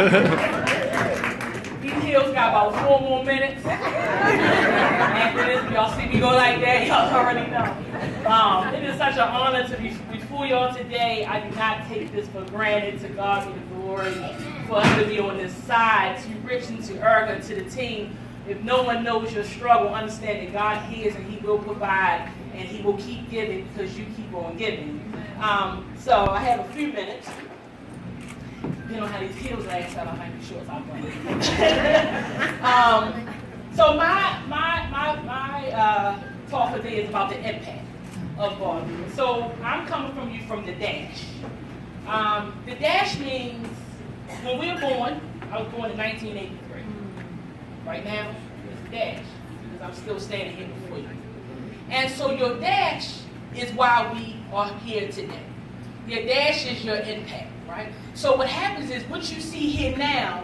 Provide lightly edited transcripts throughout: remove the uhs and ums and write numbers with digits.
These hills got about 4 more minutes. After this, y'all see me go like that, y'all already know. It is such an honor to be before y'all today. I do not take this for granted. To God be the glory for us to be on this side. To Rich and to Erica, to the team. If no one knows your struggle, understand that God hears and He will provide and He will keep giving because you keep on giving. So I have a few minutes. Depending on how these heels last out, I might be short, so I'm going. So my talk today is about the impact of God. So I'm coming from you from the dash. The dash means when we were born, I was born in 1983. Right now, it's a dash because I'm still standing here before you. And so your dash is why we are here today. Your dash is your impact, right? So what happens is what you see here now,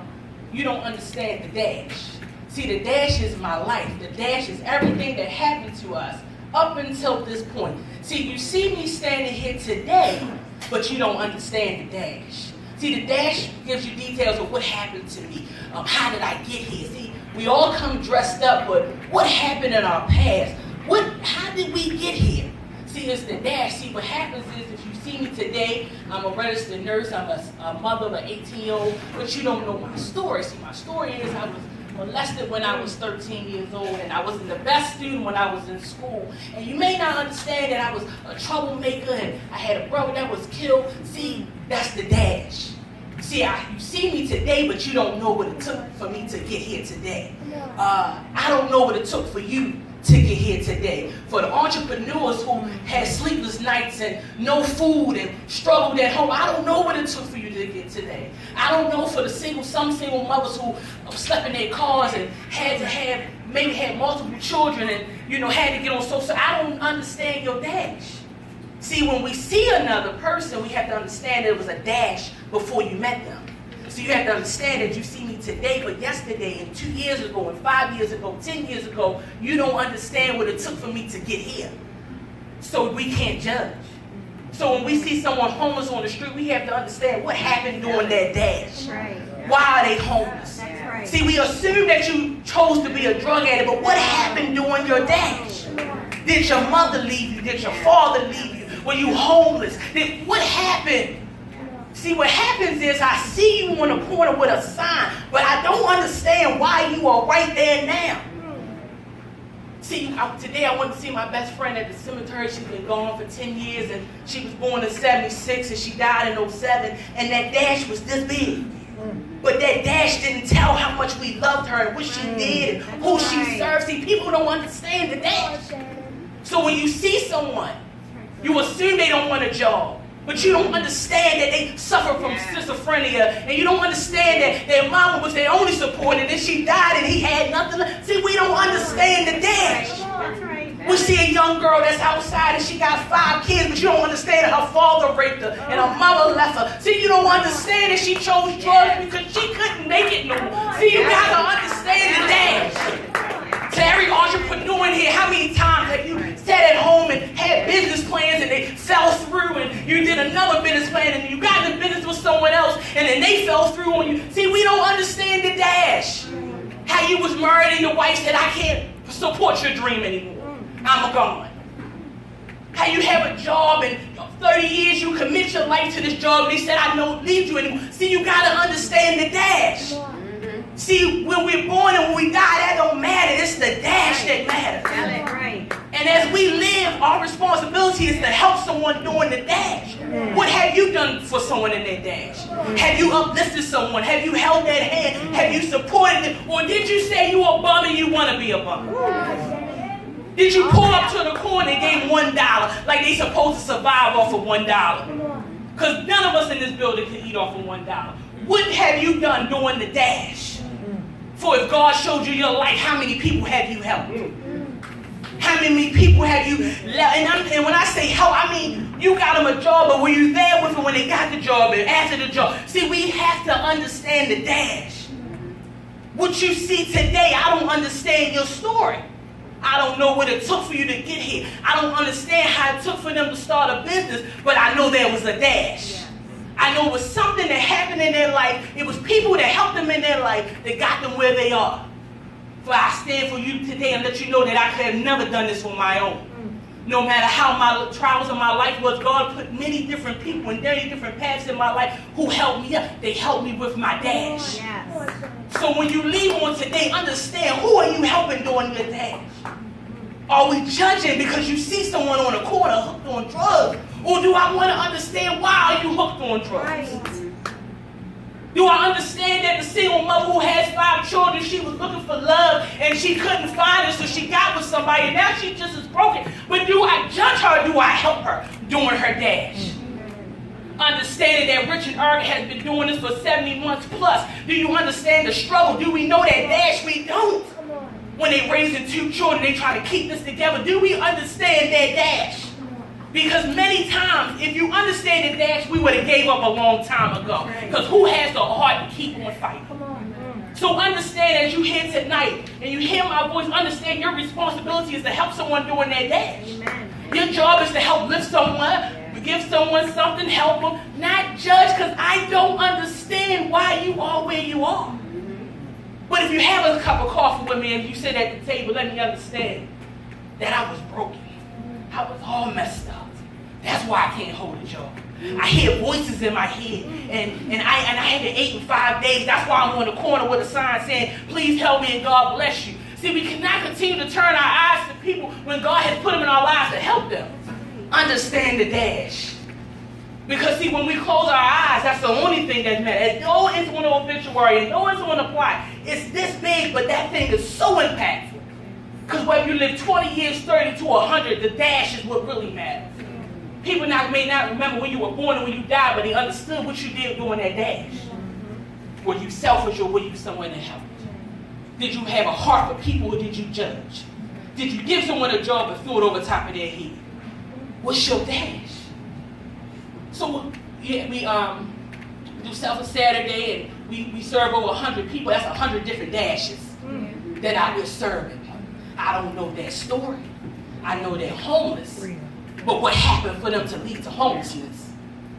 you don't understand the dash. See, the dash is my life. The dash is everything that happened to us up until this point. See, you see me standing here today, but you don't understand the dash. See, the dash gives you details of what happened to me. How did I get here? See, we all come dressed up, but what happened in our past? How did we get here? See, it's the dash. See, what happens is if you see me today, I'm a registered nurse, I'm a mother of an 18-year-old, but you don't know my story. See, my story is I was molested when I was 13 years old, and I wasn't the best student when I was in school. And you may not understand that I was a troublemaker, and I had a brother that was killed. See, that's the dash. See, you see me today, but you don't know what it took for me to get here today. I don't know what it took for you to get here today. For the entrepreneurs who had sleepless nights and no food and struggled at home, I don't know what it took for you to get today. I don't know for some single mothers who slept in their cars and maybe had multiple children and had to get on social. I don't understand your dash. See, when we see another person, we have to understand that it was a dash before you met them. So you have to understand that you see me today, but yesterday, and 2 years ago, and 5 years ago, 10 years ago, you don't understand what it took for me to get here. So we can't judge. So when we see someone homeless on the street, we have to understand what happened during that dash. Right. Why are they homeless? That's right. See, we assume that you chose to be a drug addict, but what happened during your dash? Did your mother leave you? Did your father leave you? Were you homeless? What happened? See, what happens is I see you on the corner with a sign, but I don't understand why you are right there now. See, today I went to see my best friend at the cemetery. She's been gone for 10 years, and she was born in 76, and she died in 07, and that dash was this big. But that dash didn't tell how much we loved her and what she did and who she served. See, people don't understand the dash. So when you see someone, you assume they don't want a job. But you don't understand that they suffer from schizophrenia, and you don't understand that their mama was their only support, and then she died and he had nothing left. See, we don't understand the dash. That's right. We see a young girl that's outside and she got 5 kids, but you don't understand that her father raped her and her mother left her. See, you don't understand that she chose drugs because she couldn't make it no more. See, you got to understand the dash. To every entrepreneur in here, how many times have you sat at home and had business plans and they fell through, and you did another business plan and you got in business with someone else and then they fell through on you? See, we don't understand the dash. How you was married and your wife said, I can't support your dream anymore. I'm gone. How you have a job and 30 years you commit your life to this job and they said, I don't need you anymore. See, you got to understand the dash. See, when we're born and when we die, that don't matter. It's the dash that matters. Right. And as we live, our responsibility is to help someone during the dash. What have you done for someone in their dash? Have you uplifted someone? Have you held that hand? Have you supported them? Or did you say you a bum and you want to be a bum? Did you pull up to the corner and gave $1 like they supposed to survive off of $1? Because none of us in this building can eat off of $1. What have you done during the dash? For if God showed you your life, how many people have you helped? How many people have you left? And when I say help, I mean you got them a job, but were you there with them when they got the job and after the job? See, we have to understand the dash. What you see today, I don't understand your story. I don't know what it took for you to get here. I don't understand how it took for them to start a business, but I know there was a dash. I know it was something that happened in their life. It was people that helped them in their life that got them where they are. For I stand for you today and let you know that I could have never done this on my own. No matter how my trials in my life was, God put many different people in many different paths in my life who helped me up. They helped me with my dash. Yes. So when you leave on today, understand, who are you helping during your dash? Are we judging because you see someone on a corner hooked on drugs? Or do I want to understand, why are you hooked on drugs? Right. Do I understand that the single mother who has 5 children, she was looking for love and she couldn't find it, so she got with somebody and now she just is broken? But do I judge her or do I help her during her dash? Understanding that Richard Erg has been doing this for 70 months plus. Do you understand the struggle? Do we know that dash? We don't. When they raising 2 children, they try to keep this together. Do we understand that dash? Because many times, if you understand the dash, we would have gave up a long time ago. Because who has the heart to keep on fighting? So understand, as you hear tonight, and you hear my voice, understand your responsibility is to help someone during their dash. Amen. Your job is to help lift someone, give someone something, help them, not judge, because I don't understand why you are where you are. But if you have a cup of coffee with me and you sit at the table, let me understand that I was broken. I was all messed up. That's why I can't hold a job. I hear voices in my head, and I haven't eaten 5 days. That's why I'm on the corner with a sign saying, please help me and God bless you. See, we cannot continue to turn our eyes to people when God has put them in our lives to help them. Understand the dash. Because see, when we close our eyes, that's the only thing that matters. And though it's on the obituary, and though it's on the plaque, it's this big, but that thing is so impactful. Because whether you live 20 years, 30 to 100, the dash is what really matters. People may not remember when you were born and when you died, but they understood what you did during that dash. Were you selfish or were you someone that helped? Did you have a heart for people or did you judge? Did you give someone a job and throw it over top of their head? What's your dash? So yeah, we do Self Saturday and we serve over 100 people. That's 100 different dashes that I was serving. I don't know their story. I know they're homeless. But what happened for them to lead to homelessness?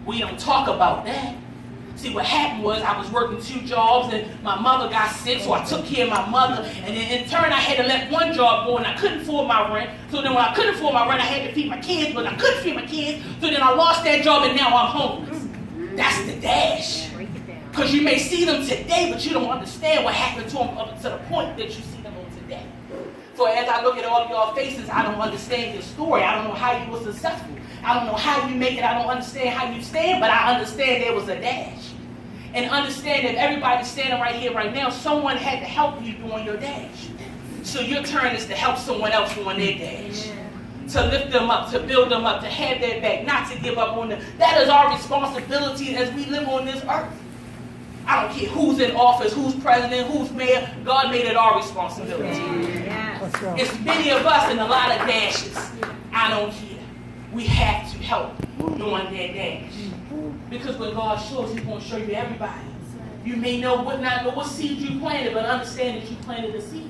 We don't talk about that. See, what happened was I was working 2 jobs and my mother got sick, so I took care of my mother. And then in turn, I had to let one job go and I couldn't afford my rent. So then when I couldn't afford my rent, I had to feed my kids, but I couldn't feed my kids. So then I lost that job and now I'm homeless. That's the dash. Because you may see them today, but you don't understand what happened to them up to the point that you see them on today. So as I look at all of y'all faces, I don't understand your story. I don't know how you were successful. I don't know how you make it. I don't understand how you stand, but I understand there was a dash. And understand that everybody standing right here right now, someone had to help you during your dash. So your turn is to help someone else during their dash. To lift them up, to build them up, to have their back, not to give up on them. That is our responsibility as we live on this earth. I don't care who's in office, who's president, who's mayor. God made it our responsibility. Yes. It's many of us and a lot of dashes. I don't care. We have to help during their dash. Because when God shows, He's going to show you everybody. You may not know what seed you planted, but understand that you planted a seed.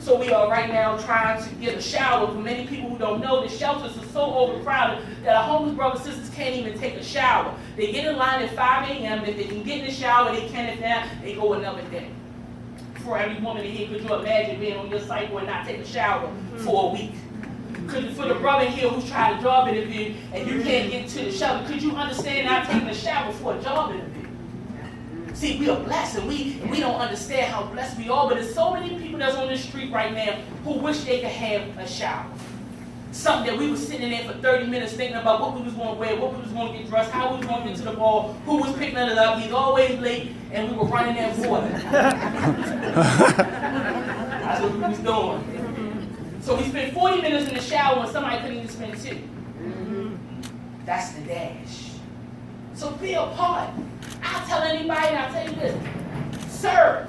So we are right now trying to get a shower. For many people who don't know, the shelters are so overcrowded that our homeless brothers and sisters can't even take a shower. They get in line at 5 a.m. If they can get in the shower, they can. If not, they go another day. For every woman in here, could you imagine being on your cycle and not take a shower for a week? For the brother here who's trying a job interview and you can't get to the shelter, could you understand not taking a shower for a job interview? See, we are blessed and we don't understand how blessed we are, but there's so many people that's on this street right now who wish they could have a shower. Something that we were sitting in there for 30 minutes thinking about what we was going to wear, what we was going to get dressed, how we was going to get to the ball, who was picking it up. He's always late, and we were running that water. That's what we was doing. So we spent 40 minutes in the shower when somebody couldn't even spend 2. That's the dash. So be a part. I'll tell anybody, and I'll tell you this. Serve.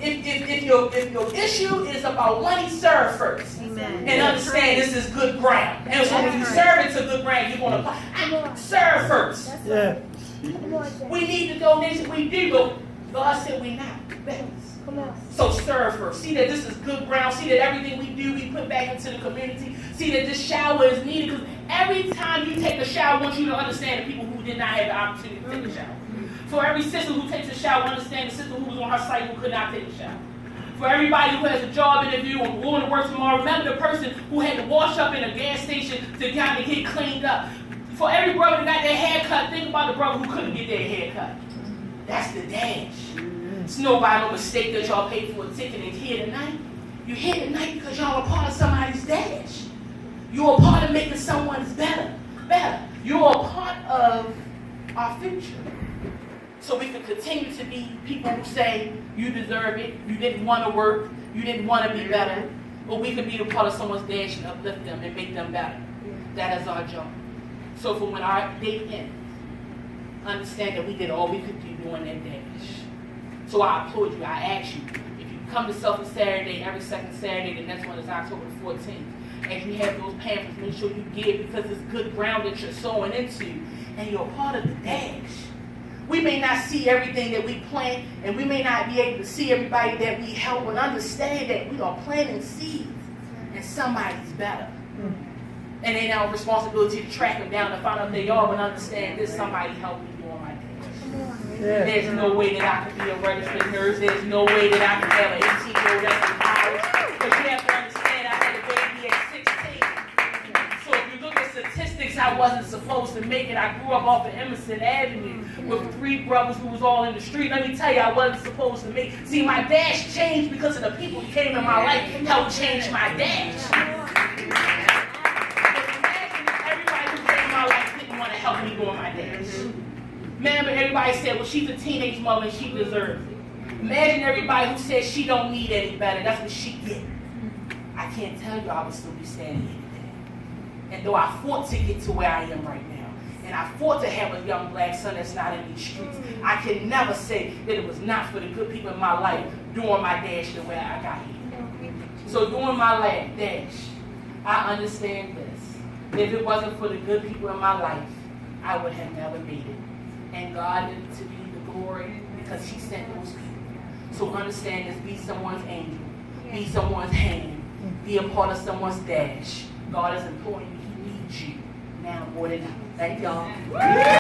If your issue is about money, serve first. Amen. And understand this is good ground. And so when you serve it to good ground, you're going to serve first. Yeah. We need the donation. We do, but God said we're not beggars. So serve her. See that this is good ground. See that everything we do, we put back into the community. See that this shower is needed. Because every time you take a shower, I want you to understand the people who did not have the opportunity to take a shower. For every sister who takes a shower, understand the sister who was on her site who could not take a shower. For everybody who has a job interview or going to work tomorrow, remember the person who had to wash up in a gas station to kind of get cleaned up. For every brother that got their hair cut, think about the brother who couldn't get their hair cut. That's the dash. It's no mistake that y'all paid for a ticket and here tonight. You're here tonight because y'all are part of somebody's dash. You're a part of making someone's better. You're a part of our future. So we can continue to be people who say, you deserve it, you didn't want to work, you didn't want to be better, but we can be a part of someone's dash and uplift them and make them better. That is our job. So for when our day ends, understand that we did all we could do during that dash. So I applaud you, I ask you, if you come to Selfie Saturday, every second Saturday, the next one is October the 14th, as you have those pamphlets, make sure you give because it's good ground that you're sowing into, and you're a part of the dash. We may not see everything that we plant, and we may not be able to see everybody that we help, but understand that we are planting seeds, and somebody's better. And ain't our responsibility to track them down to find out if they are, but understand this, somebody helped me during my dash. There's no way that I could be a registered nurse. There's no way that I could have an 18-year-old that's in college. But you have to understand, I had a baby at 16. So if you look at statistics, I wasn't supposed to make it. I grew up off of Emerson Avenue with 3 brothers who was all in the street. Let me tell you, I wasn't supposed to make it. See, my dash changed because of the people who came in my life helped change my dash. Help me during my dash. Remember, everybody said, well, she's a teenage mother and she deserves it. Imagine everybody who says she don't need any better. That's what she get. I can't tell you I would still be standing here today. And though I fought to get to where I am right now, and I fought to have a young black son that's not in these streets, I can never say that it was not for the good people in my life during my dash to where I got here. So during my dash, I understand this. If it wasn't for the good people in my life, I would have never made it. And God did to be the glory because he sent those people. So understand this, be someone's angel, be someone's hand, be a part of someone's dash. God is imploring you, he needs you now more than ever. Thank y'all.